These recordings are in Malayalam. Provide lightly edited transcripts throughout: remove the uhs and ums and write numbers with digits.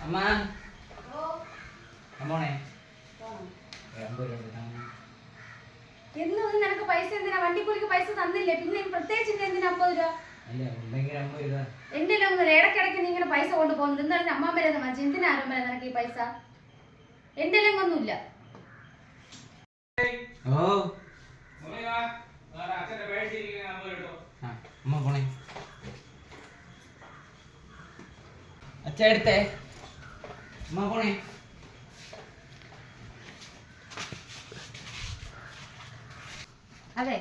അമ്മ അമ്മോണേ എന്നും നിനക്ക് പൈസ എന്തിനാ? വണ്ടിക്കൂലിക്ക് പൈസ തന്നില്ലേ, പിന്നെ പ്രത്യേകിച്ച് എന്തിനാ 50 രൂപ? എന്റെ ഇടയ്ക്കിടയ്ക്ക് നീ ഇങ്ങനെ പൈസ കൊണ്ട് പോകുന്നത് എന്തായാലും അമ്മാമ്മരെ വാങ്ങിച്ചു. എന്തിനാ ആരോ നിനക്ക് ഈ പൈസ? എന്റെ ഒന്നുമില്ല. അച്ഛ എടുത്തേ അമ്മ പോണേ. അതെ,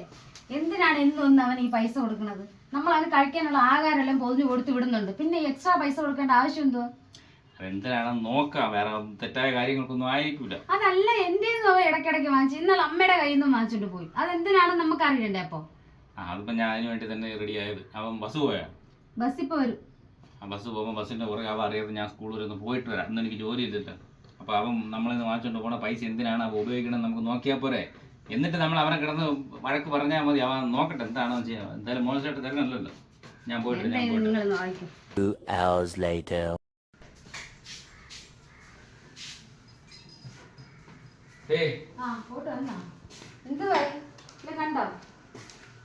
എന്തിനാണ് എന്നും അവൻ ഈ പൈസ കൊടുക്കുന്നത്? നമ്മൾ അവന് കഴിക്കാനുള്ള ആഹാരമെല്ലാം പൊതിഞ്ഞു കൊടുത്തു വിടുന്നുണ്ട്, പിന്നെ എക്സ്ട്രാ പൈസ കൊടുക്കേണ്ട ആവശ്യം എന്തോ? എന്തിനാണെന്ന് നോക്കാം, വേറെ തെറ്റായ കാര്യങ്ങൾക്കൊന്നും ആയിരിക്കില്ല. അതല്ല, എന്റെ ഇടയ്ക്കിടയ്ക്ക് വാങ്ങിച്ചു. ഇന്നലെ അമ്മയുടെ കയ്യിൽ നിന്ന് വാങ്ങിച്ചിട്ട് പോയി. അതെന്തിനാണെന്ന് നമുക്ക് അറിയണ്ടേ? അപ്പൊ അതിപ്പോ ഞാൻ അതിന് വേണ്ടി തന്നെ റെഡി ആയത്. അവൻ ബസ് പോയാ? ബസ് ഇപ്പൊ വരും. ആ ബസ് പോകുമ്പോൾ ബസ്സിന്റെ പുറകെ അവൻ അറിയാതെ ഞാൻ സ്കൂളിൽ ഒന്ന് പോയിട്ട് വരാം, ഇന്ന് എനിക്ക് ജോലി ഇല്ലല്ലോ. അപ്പൊ അവൻ നമ്മളിന്ന് വാങ്ങിച്ചോണ്ട് പോണ പൈസ എന്തിനാണ് അവ ഉപയോഗിക്കണമെന്ന് നമുക്ക് നോക്കിയാൽ പോരെ. എന്നിട്ട് നമ്മൾ അവനെ കിടന്ന് വഴക്ക് പറഞ്ഞാൽ മതി. അവൻ നോക്കട്ടെ എന്താണോ ചെയ്യാം. എന്തായാലും മോശമായിട്ട് തരണമല്ലോ. ഞാൻ പോയിട്ട് കണ്ടോ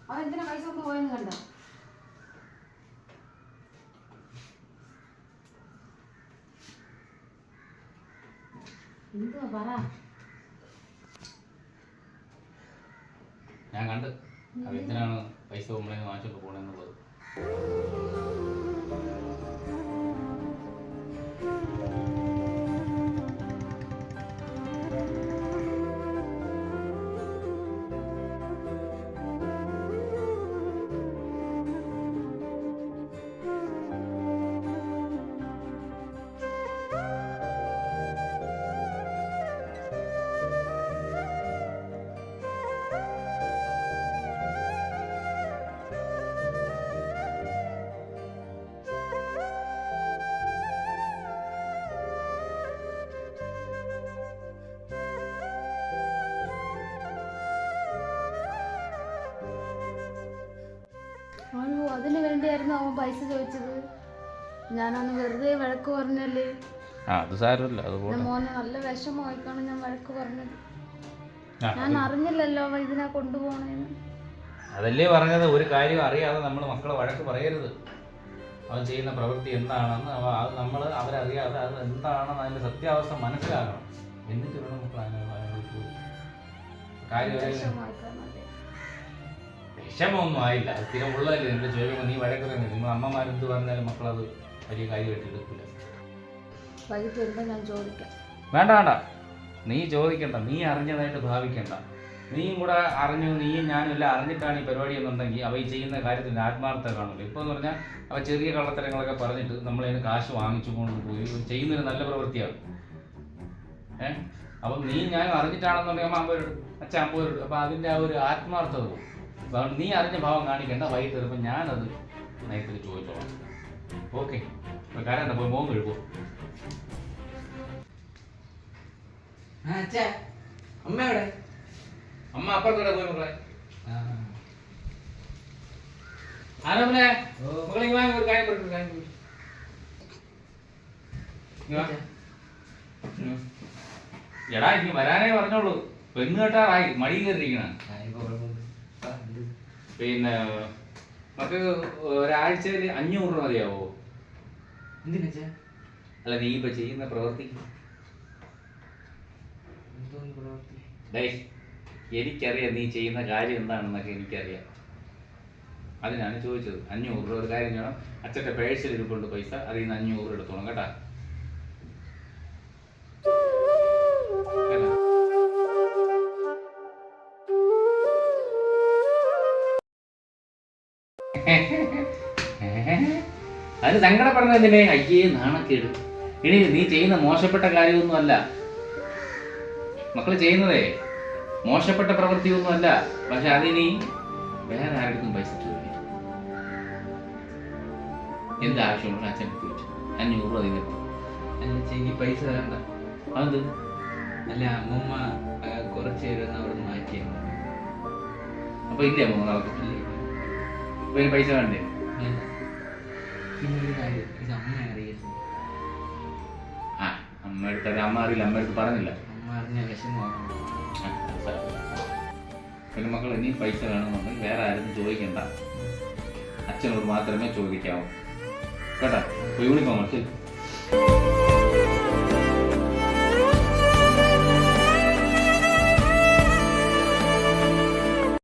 അവൻ എന്തിനാ പൈസ കൊണ്ട് പോയെന്ന് കണ്ടോ? എന്തുവാ പറ. ഞാൻ കണ്ട് അവൻ എന്തിനാണ് പൈസ നമ്മളെ വാങ്ങിച്ചോണ്ട് പോണെന്നുള്ളത്. അയ്യോ, അതിന് വേണ്ടിയായിരുന്നു അവൻ പൈസ ചോദിച്ചത്. ഞാനന്ന് വെറുതെ വഴക്ക് പറഞ്ഞല്ലേ. അത് സാരമില്ല. മോനെ നല്ല വിഷമമായിക്കാണ് ഞാൻ വഴക്ക് പറഞ്ഞത്. ഞാൻ അറിഞ്ഞില്ലല്ലോ അവൻ ഇതിനാ കൊണ്ടുപോകണേന്ന്. അതല്ലേ പറഞ്ഞത്, ഒരു കാര്യം അറിയാതെ നമ്മൾ മക്കളെ വഴക്ക് പറയരുത്. അവൻ ചെയ്യുന്ന പ്രവൃത്തി എന്താണെന്ന് അത് നമ്മൾ അവരറിയാതെ അത് എന്താണെന്ന് അതിന്റെ സത്യാവസ്ഥ മനസ്സിലാക്കണം. എന്നിട്ട് വേണം മക്കൾ വിഷമമൊന്നും ആയില്ല. അത് സ്ഥിരമുള്ളതല്ലേ. എൻ്റെ ചോദിക്കുമ്പോൾ നീ വഴക്കുറയുന്നത്. നിങ്ങൾ അമ്മമാരെന്ത് പറഞ്ഞാലും മക്കളത് വലിയ കാര്യമായിട്ട് എടുക്കില്ല. വേണ്ട വേണ്ട, നീ ചോദിക്കണ്ട. നീ അറിഞ്ഞതായിട്ട് ഭാവിക്കണ്ട. നീയും കൂടെ അറിഞ്ഞു, നീയും ഞാനും എല്ലാം അറിഞ്ഞിട്ടാണ് ഈ പരിപാടി എന്നുണ്ടെങ്കിൽ അവ ഈ ചെയ്യുന്ന കാര്യത്തിൽ ആത്മാർത്ഥത കാണില്ല. ഇപ്പോൾ എന്ന് പറഞ്ഞാൽ അവ ചെറിയ കള്ളത്തരങ്ങളൊക്കെ പറഞ്ഞിട്ട് നമ്മളതിന് കാശ് വാങ്ങിച്ചു കൊണ്ടുപോയി ചെയ്യുന്നൊരു നല്ല പ്രവൃത്തിയാണ്. അപ്പം നീ ഞാനും അറിഞ്ഞിട്ടാണെന്നുണ്ടെങ്കിൽ അമ്മ അമ്പവരോട് അച്ഛൻ അമ്പവരോട്. അപ്പം അതിൻ്റെ ആ ഒരു ആത്മാർത്ഥത പോകും. അപ്പം നീ അറിഞ്ഞ ഭാവം കാണിക്കേണ്ട. വൈകിട്ട് വരുമ്പോൾ ഞാനത് നയത്തിൽ ചോദിച്ചോളാം. ഓക്കെ, കാര്യം എന്താ പോയി മോൻ കഴിപ്പോ. അമ്മ എവിടെ? അമ്മ അപ്പുറത്തൂടെ പോയി മക്കളെ. ആരോമനെ മക്കളെ ഒരു കാര്യം പറഞ്ഞു. എടാ എനിക്ക് വരാനേ പറഞ്ഞോളൂ. പെണ്ണ് കേട്ടാറായി മടി കയറിയിരിക്കണ. പിന്നെ നമുക്ക് ഒരാഴ്ചയിൽ 500 രൂപ മതിയാവോ? എന്തിനാ? അല്ല നീ ഇപ്പൊ ചെയ്യുന്ന പ്രവൃത്തി. എനിക്കറിയാം നീ ചെയ്യുന്ന കാര്യം എന്താണെന്നൊക്കെ എനിക്കറിയാം. അതിനാണ് ചോദിച്ചത്. 500 രൂപ ഒരു കാര്യം ചെയ്യണം. അച്ഛൻ്റെ പേഴ്സിൽ ഇരിപ്പുണ്ട് പൈസ, അതിൽ നിന്ന് 500 എടുത്തോണം കേട്ടാ. അത് സങ്കടപ്പെടുന്നതിനെ അയ്യേ നാണക്കേട്. ഇനി നീ ചെയ്യുന്ന മോശപ്പെട്ട കാര്യമൊന്നുമല്ല. മക്കൾ ചെയ്യുന്നതേ മോശപ്പെട്ട പ്രവൃത്തിയൊന്നുമല്ല. പക്ഷെ അതിനി വേറെ ആർക്കും പൈസ ചോദിക്കും. എന്താവശ്യമുള്ള അച്ഛൻ ചോദിച്ചു 500 രൂപ ഇതിന്. അല്ല ചേച്ചി പൈസ വേണ്ട. അത് അല്ല അമ്മമ്മ കുറച്ച് പേര് അവിടെ നിന്ന് മാറ്റിയാണ്. അപ്പൊ ഇല്ലേ അമ്മ നടക്കത്തില്ലേ? അപ്പൊ ഇനി പൈസ വേണ്ടേ? പിന്നൊരു കാര്യം, ഇത് അമ്മ അറിയരുത്. അമ്മ എടുത്തറിയാം. അമ്മ അറിയില്ല, അമ്മ എടുത്ത് പറഞ്ഞില്ല. അമ്മ അറിഞ്ഞ വിഷമമാണ്. പിന്നെ മക്കൾ ഇനി പൈസ വേണമെന്നുണ്ടെങ്കിൽ വേറെ ആരും ചോദിക്കണ്ട, അച്ഛനോട് മാത്രമേ ചോദിക്കാവൂ കേട്ടോ. യൂണിഫോം ശരി.